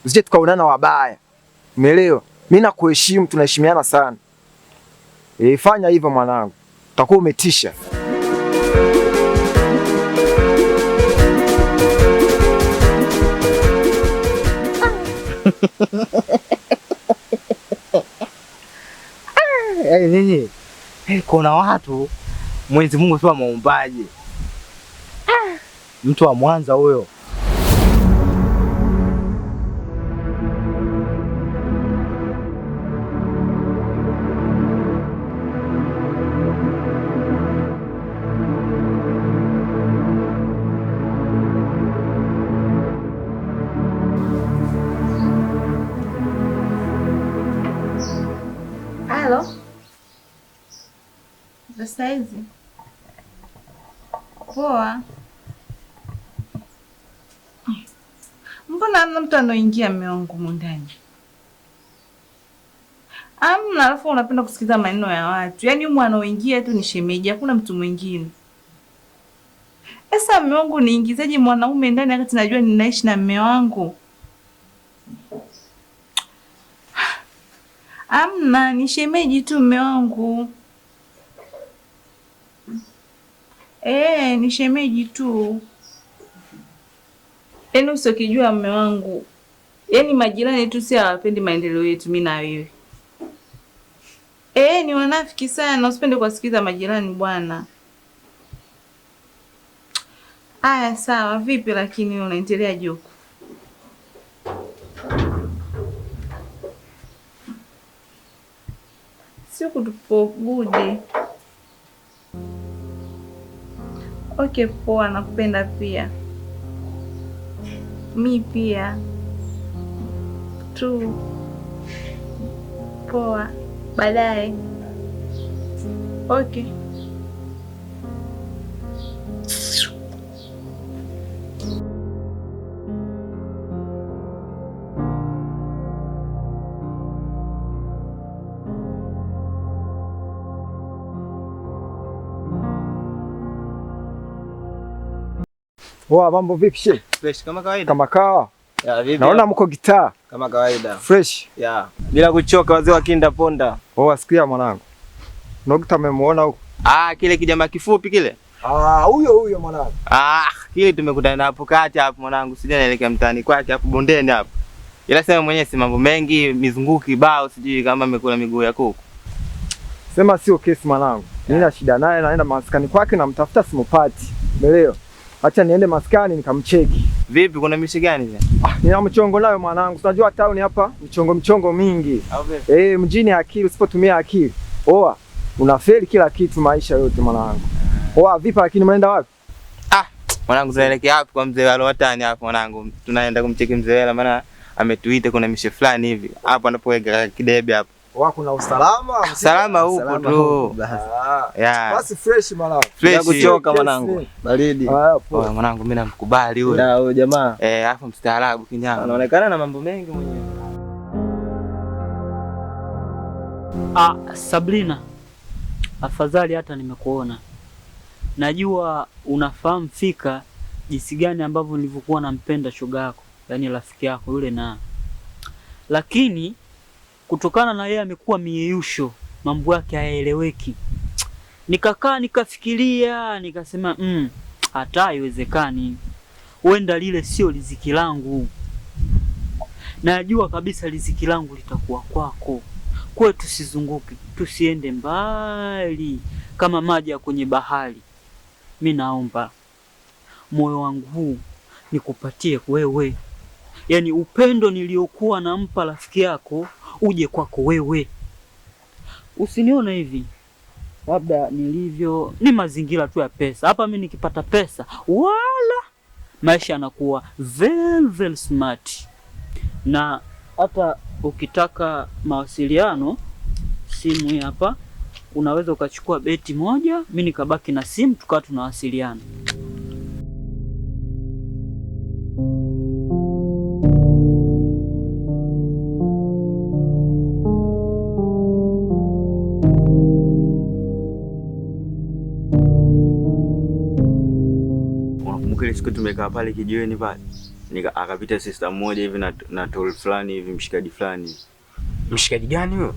usije tukaonana wabaya. Umeelewa? Mimi nakuheshimu, tunaheshimiana sana. Fanya hivyo mwanangu, utakuwa umetisha. Nini? Kuna watu Mwenyezi Mungu sio muumbaji. Mtu wa Mwanza huyo. Halo. Saizi. Poa. Mbona hamna mtu anaoingia mume wangu ndani? Hamna, alafu unapenda kusikiza maneno ya watu. Yaani huyu anaoingia tu ni shemeji, hakuna mtu mwingine. Sasa mume wangu niingizaje mwanaume ndani wakati najua ninaishi na mume wangu? Hamna, ni shemeji tu mume wangu. Ni shemeji tu. Yaani usiokijua mume wangu. Yaani majirani tu si hawapendi maendeleo yetu mimi na wewe. Ni wanafiki sana, usipende kuwasikiza majirani bwana. Aya sawa, vipi lakini unaendelea juku? Sio kutupo good. Okay, poa, nakupenda pia. Mi pia. Tu. Poa. Baadaye. Okay. Mambo vipi she? Fresh kama kawaida. Kama kawa. Ya vipi? Naona mko gitaa. Kama kawaida. Fresh. Ya. Bila kuchoka wazee wa Kinda Ponda. Asikia mwanangu. Nokta umemuona huko? Kile kijamba kifupi kile. Huyo mwanangu. Kile tumekutana hapo kati hapo mwanangu. Sija naelekea mtaani kwake hapo bondeni hapo. Ila sema mwenyewe si mambo mengi, mizunguko kibao, sijui kama amekula miguu ya kuku. Sema sio kesi mwanangu. Nina shida naye, naenda maskani kwake na mtafuta simupati. Umeelewa? Acha niende maskani nikamcheki. Vipi, kuna mishi gani hivi? Nina mchongo nayo mwanangu. Unajua town hapa mchongo mingi. Mjini akili, usipotumia akili. Unafeli kila kitu maisha yote mwanangu. Vipi lakini mnaenda wapi? Mwanangu tunaelekea hapo kwa mzee wa Lowatani hapo mwanangu. Tunaenda kumcheki mzee wala maana ametuita kuna mishi fulani hivi. Hapo anapoweka kidebe hapo. Kuna usalama? Salama huko tu. Basi fresh mwanangu. Fresh kuchoka mwanangu. Baridi. Mwanangu mimi namkubali huyo. Na huyo jamaa. Alafu mstaarabu kinyama. Anaonekana na mambo mengi mwenyewe. Sabrina. Afadhali hata nimekuona. Najua unafahamu fika jinsi gani ambavyo nilivyokuwa nampenda shoga yako, yaani rafiki yako yule lakini kutokana na yeye amekuwa mieyusho, mambo yake hayaeleweki. Nikakaa nikafikiria, nikasema hata haiwezekani. Huenda lile sio riziki langu. Najua kabisa riziki langu litakuwa kwako. Kwetu tusizunguke, tusiende mbali kama maji ya kwenye bahari. Mimi naomba moyo wangu huu nikupatie wewe. Yaani upendo niliokuwa nampa rafiki yako uje kwako wewe. Usinione hivi. Labda nilivyo ni mazingira tu ya pesa. Hapa mimi nikipata pesa wala maisha yanakuwa very very smart. Na hata ukitaka mawasiliano, simu hii hapa, unaweza ukachukua beti moja, mimi nikabaki na simu tukawa tunawasiliana. Unakumbuka ile siku tumekaa pale kijiweni pale? akapita sister mmoja hivi na tol fulani hivi, mshikaji fulani. Mshikaji gani huyo?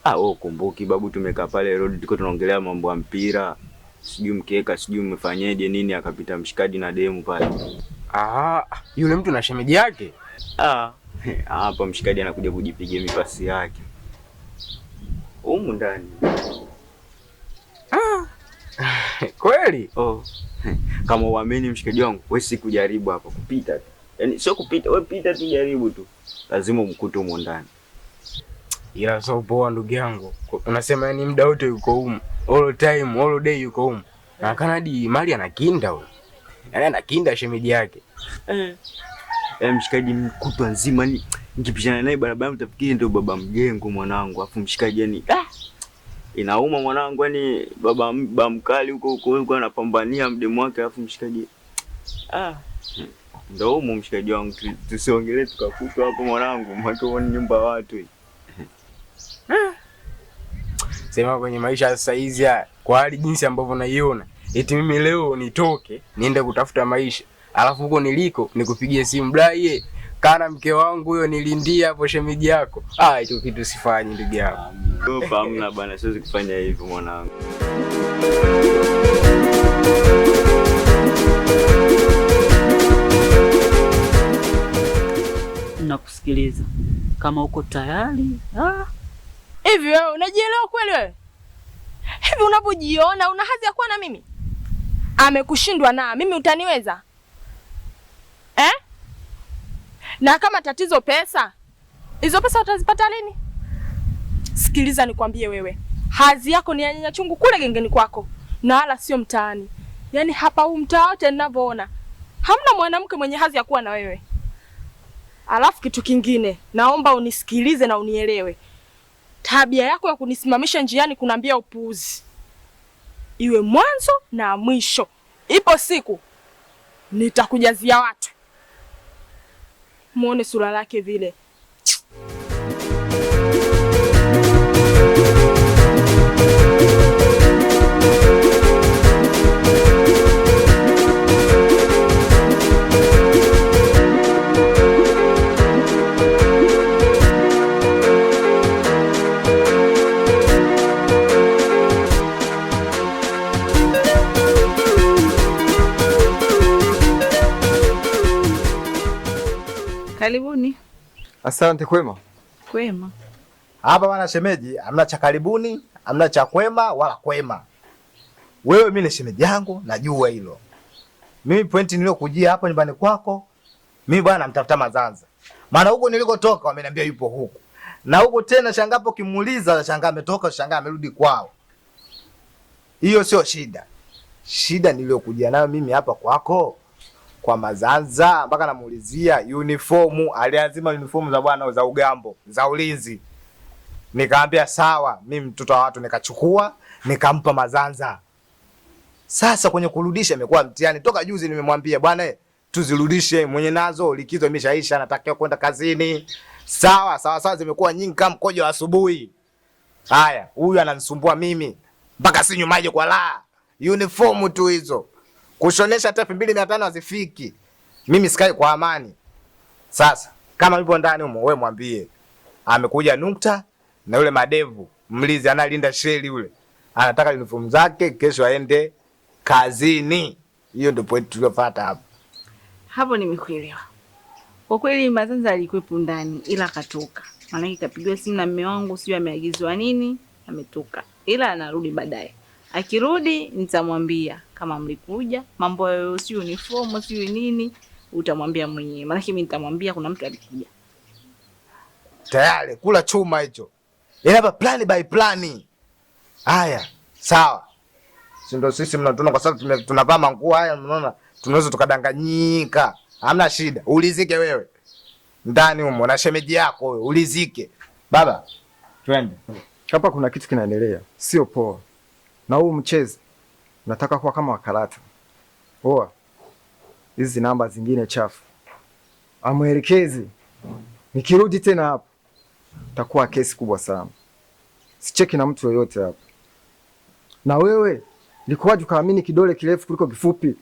Wewe kumbuki babu, tumekaa pale road tuko tunaongelea mambo ya mpira. Sijui mkeka, sijui mmefanyaje nini, akapita mshikaji na demu pale. Yule mtu na shemeji yake? Hapa mshikaji anakuja kujipigia mipasi yake humu ndani. Kweli? Kama uamini mshikaji wangu, wewe si kujaribu hapa kupita. Yaani sio kupita, wewe pita tu, jaribu tu. Lazima umkute humo ndani. Ila sio poa ndugu yangu. Unasema yani muda wote yuko humu. All time, all day yuko humu. Na kanadi mali anakinda huyo. Yaani anakinda shemeji yake. Mshikaji mkutwa nzima ni nikipishana naye barabara mtafikiri ndio baba mjengo mwanangu. Afu mshikaji yani inauma mwanangu, yani baba mkali huko anapambania mdemu wake, afu mshikaji ndio humo mshikaji wangu, tusiongelee tukakutwa hapo mwanangu, mwato ni nyumba watu hii. Sema kwenye maisha sasa hizi kwa hali jinsi ambavyo naiona, eti mimi leo nitoke niende kutafuta maisha, alafu huko niliko nikupigie simu dai kana mke wangu huyo nilindia hapo shemeji yako. Hicho kitu sifanyi ndugu yangu. Hamna bana, siwezi kufanya hivyo mwanangu. Nakusikiliza. Kama uko tayari? Hivi wewe unajielewa kweli wewe? Hivi unapojiona una hadhi ya kuwa na mimi? Amekushindwa na mimi utaniweza? Na kama tatizo pesa, hizo pesa utazipata lini? Sikiliza nikwambie wewe, hadhi yako ni ya nyanya chungu kule gengeni kwako, na wala sio mtaani. Yaani hapa huu mtaa wote ninavyoona, hamna mwanamke mwenye hadhi ya kuwa na wewe. Alafu kitu kingine, naomba unisikilize na unielewe. Tabia yako ya kunisimamisha njiani kunambia upuuzi, iwe mwanzo na mwisho. Ipo siku nitakujazia watu. Muone sura lake vile. Karibuni. Asante. Kwema? Kwema. Hapa bwana shemeji, hamna cha karibuni, hamna cha kwema wala kwema. Wewe mimi ni shemeji yangu, najua hilo. Mimi pointi niliyokujia hapo nyumbani kwako, mimi bwana namtafuta Mazanza. Maana huko nilikotoka wameniambia yupo huko. Na huko tena shangapo kimuuliza, shangaa ametoka, shangaa amerudi kwao. Hiyo sio shida. Shida niliyokujia nayo mimi hapa kwako, kwa Mazanza, mpaka namuulizia uniformu, aliazima uniformu za bwana za ugambo, za ulinzi. Nikaambia sawa, mimi mtoto wa watu nikachukua, nikampa Mazanza. Sasa kwenye kurudisha imekuwa mtihani. Toka juzi nimemwambia bwana tuzirudishe, mwenye nazo likizo imeshaisha, natakiwa kwenda kazini. Sawa zimekuwa nyingi kama mkojo wa asubuhi. Haya, huyu ananisumbua mimi mpaka sinywe maji kwa la. Uniformu tu hizo. Kushonesha hata 2500 hazifiki. Mimi sikai kwa amani. Sasa kama yupo ndani humo, wewe mwambie amekuja Nukta na yule madevu mlizi analinda sheli yule, anataka uniform zake kesho aende kazini. Hiyo ndio point tuliyofuata hapo. Hapo nimekuelewa. Kwa kweli Mazanza alikuwepo ndani ila katoka. Maana ikapigiwa simu na mume wangu, sio ameagizwa nini, ametoka. Ila anarudi baadaye. Akirudi nitamwambia kama mlikuja, mambo yao sio uniform, sio nini, utamwambia mwenyewe. Maana mimi nitamwambia kuna mtu alikuja. Tayari kula chuma hicho. Hapa plan by plan. Haya, sawa. Si ndio sisi mnatuna kwa sababu tunavaa manguo haya, unaona? Tunaweza tukadanganyika. Hamna shida. Ulizike wewe. Ndani humo na shemeji yako wewe, ulizike. Baba, twende. Hapa kuna kitu kinaendelea. Sio poa. Na huu mchezo nataka kuwa kama wakarata. Poa. Hizi namba zingine chafu. Amwelekezi. Nikirudi tena hapo takuwa kesi kubwa sana. Sicheki na mtu yoyote hapo. Na wewe likuwaje ukaamini kidole kirefu kuliko kifupi?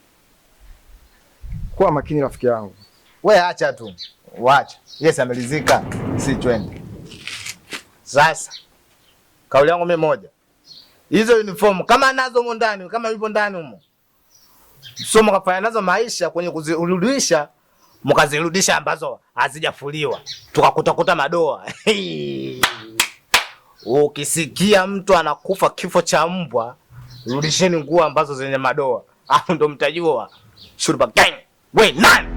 Kuwa makini rafiki yangu. We acha tu. Wacha. Yes, amelizika. Si twende. Sasa kauli yangu mimi moja. Hizo uniform kama nazo humo ndani, kama yupo ndani humo. Somo kafanya nazo maisha kwenye kuzirudisha, mkazirudisha ambazo hazijafuliwa. Tukakuta madoa. Ukisikia mtu anakufa kifo cha mbwa, rudisheni nguo ambazo zenye madoa. Hapo ndo mtajua. Shurba gang. We nani?